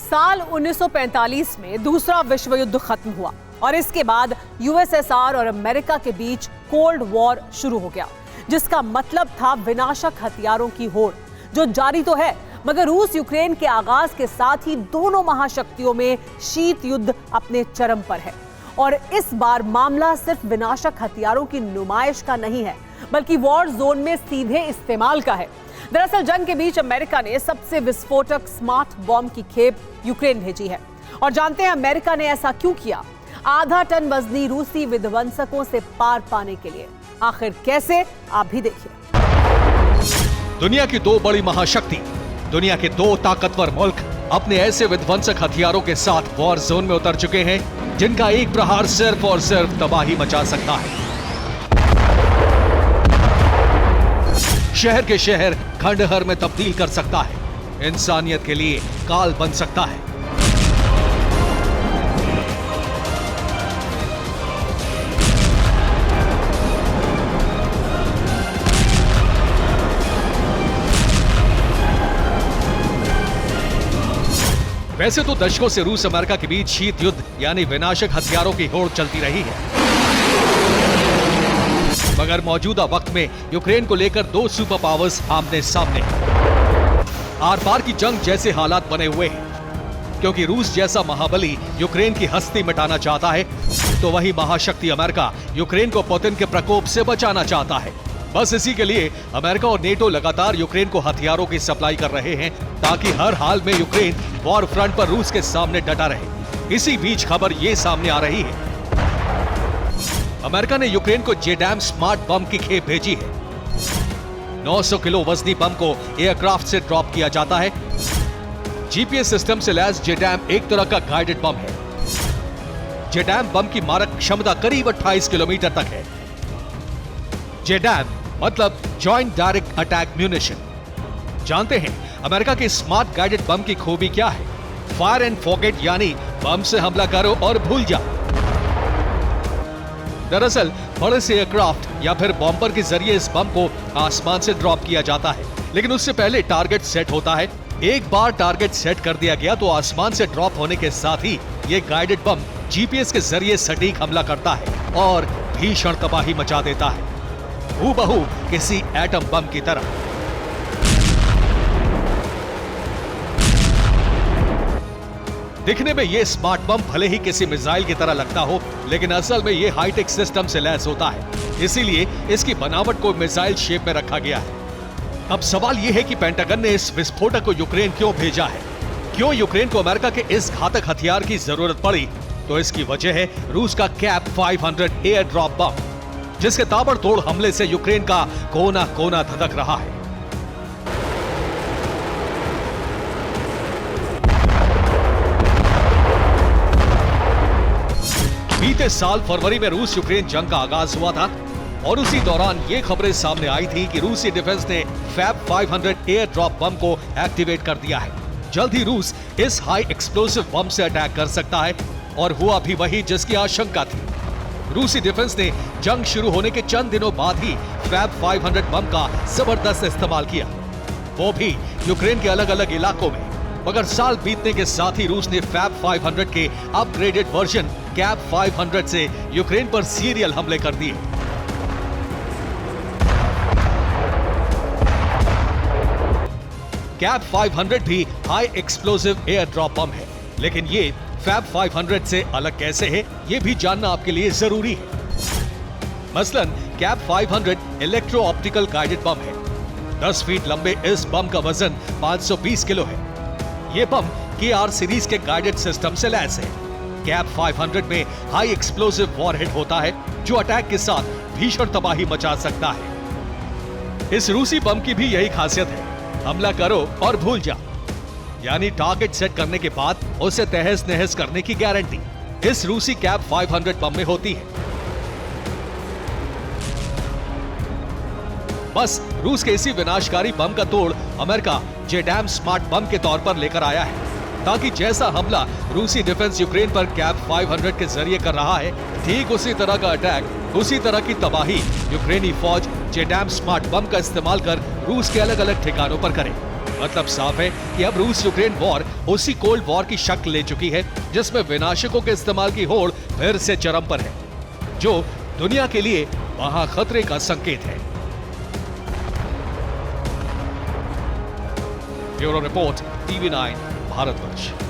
साल 1945 में दूसरा विश्व युद्ध खत्म हुआ और इसके बाद यूएसएसआर और अमेरिका के बीच कोल्ड वॉर शुरू हो गया, जिसका मतलब था विनाशक हथियारों की होड़, जो जारी तो है मगर रूस यूक्रेन के आगाज के साथ ही दोनों महाशक्तियों में शीत युद्ध अपने चरम पर है। और इस बार मामला सिर्फ विनाशक हथियारों की नुमाइश का नहीं है, बल्कि वॉर जोन में सीधे इस्तेमाल का है। दरअसल जंग के बीच अमेरिका ने सबसे विस्फोटक स्मार्ट बॉम्ब की खेप यूक्रेन भेजी है। और जानते हैं अमेरिका ने ऐसा क्यों किया? आधा टन वजनी रूसी विध्वंसकों से पार पाने के लिए। आखिर कैसे, आप भी देखिए। दुनिया की दो बड़ी महाशक्ति, दुनिया के दो ताकतवर मुल्क अपने ऐसे विध्वंसक हथियारों के साथ वॉर जोन में उतर चुके हैं जिनका एक प्रहार सिर्फ और सिर्फ तबाही मचा सकता है। शहर के शहर खंडहर में तब्दील कर सकता है, इंसानियत के लिए काल बन सकता है। वैसे तो दशकों से रूस अमेरिका के बीच शीत युद्ध यानी विनाशक हथियारों की होड़ चलती रही है, मगर मौजूदा वक्त में यूक्रेन को लेकर दो सुपर पावर्स आमने सामने हैं। आर पार की जंग जैसे हालात बने हुए हैं, क्योंकि रूस जैसा महाबली यूक्रेन की हस्ती मिटाना चाहता है, तो वही महाशक्ति अमेरिका यूक्रेन को पुतिन के प्रकोप से बचाना चाहता है। बस इसी के लिए अमेरिका और नेटो लगातार यूक्रेन को हथियारों की सप्लाई कर रहे हैं, ताकि हर हाल में यूक्रेन वॉर फ्रंट पर रूस के सामने डटा रहे। इसी बीच खबर ये सामने आ रही है, अमेरिका ने यूक्रेन को जेडैम स्मार्ट बम की खेप भेजी है। 900 किलो वजनी बम को एयरक्राफ्ट से ड्रॉप किया जाता है। जीपीएस सिस्टम से लैस जेडैम एक तरह का गाइडेड बम है। जेडैम बम की मारक क्षमता करीब 28 किलोमीटर तक है। जेडैम मतलब जॉइंट डायरेक्ट अटैक म्यूनिशन। जानते हैं अमेरिका के स्मार्ट गाइडेड बम की खूबी क्या है? फायर एंड फॉरगेट, यानी बम से हमला करो और भूल जाओ। दरअसल बड़े से एयरक्राफ्ट या फिर बॉम्बर के जरिए इस बम को आसमान से ड्रॉप किया जाता है, लेकिन उससे पहले टारगेट सेट होता है। एक बार टारगेट सेट कर दिया गया तो आसमान से ड्रॉप होने के साथ ही ये गाइडेड बम जीपीएस के जरिए सटीक हमला करता है और भीषण तबाही मचा देता है, हूबहू किसी एटम बम की तरह। दिखने में ये स्मार्ट बम भले ही किसी मिसाइल की तरह लगता हो, लेकिन असल में ये हाईटेक सिस्टम से लैस होता है, इसीलिए इसकी बनावट को मिसाइल शेप में रखा गया है। अब सवाल ये है कि पेंटागन ने इस विस्फोटक को यूक्रेन क्यों भेजा है? क्यों यूक्रेन को अमेरिका के इस घातक हथियार की जरूरत पड़ी? तो इसकी वजह है रूस का कैप 500 एयर ड्रॉप बम, जिसके ताबड़तोड़ हमले से यूक्रेन का कोना कोना धधक रहा है। बीते साल फरवरी में रूस यूक्रेन जंग का आगाज हुआ था और उसी दौरान ये खबरें सामने आई थी कि रूसी डिफेंस ने फैब 500 एयर ड्रॉप बम को एक्टिवेट कर दिया है। जल्द ही रूस इस हाई एक्सप्लोसिव बम से अटैक कर सकता है, और हुआ भी वही जिसकी आशंका थी। रूसी डिफेंस ने जंग शुरू होने के चंद दिनों बाद ही फैब 500 बम का जबरदस्त इस्तेमाल किया, वो भी यूक्रेन के अलग अलग इलाकों में। मगर साल बीतने के साथ ही रूस ने फैब 500 के अपग्रेडेड वर्जन कैप 500 से यूक्रेन पर सीरियल हमले कर दिए। कैप 500 भी हाई एक्सप्लोसिव एयर ड्रॉप बम है, लेकिन ये फैब 500 से अलग कैसे है, ये भी जानना आपके लिए जरूरी है। मसलन cap 500 electro optical guided bomb है। 10 फीट लंबे इस बम का वजन 520 किलो है। ये बम KR सीरीज के गाइडेड सिस्टम से लैस है। कैप 500 में हाई एक्सप्लोसिव वॉरहेड होता है, जो अटैक के साथ भीषण तबाही मचा सकता है। इस रूसी बम की भी यही खासियत है, हमला करो और भूल जाओ, यानी टारगेट सेट करने के बाद उसे तहस नहस करने की गारंटी इस रूसी कैप 500 बम में होती है। बस रूस के इसी विनाशकारी बम का तोड़ अमेरिका जेडैम स्मार्ट बम के तौर पर लेकर आया है, ताकि जैसा हमला रूसी डिफेंस यूक्रेन पर कैप 500 के जरिए कर रहा है, ठीक उसी तरह का अटैक, उसी तरह की तबाही यूक्रेनी फौज जेडैम स्मार्ट बम का इस्तेमाल कर रूस के अलग अलग ठिकानों पर करे। मतलब साफ है कि अब रूस यूक्रेन वॉर उसी कोल्ड वॉर की शक्ल ले चुकी है जिसमें विनाशकों के इस्तेमाल की होड़ फिर से चरम पर है, जो दुनिया के लिए महा खतरे का संकेत है। Bureau report, TV9 Bharatvarsh.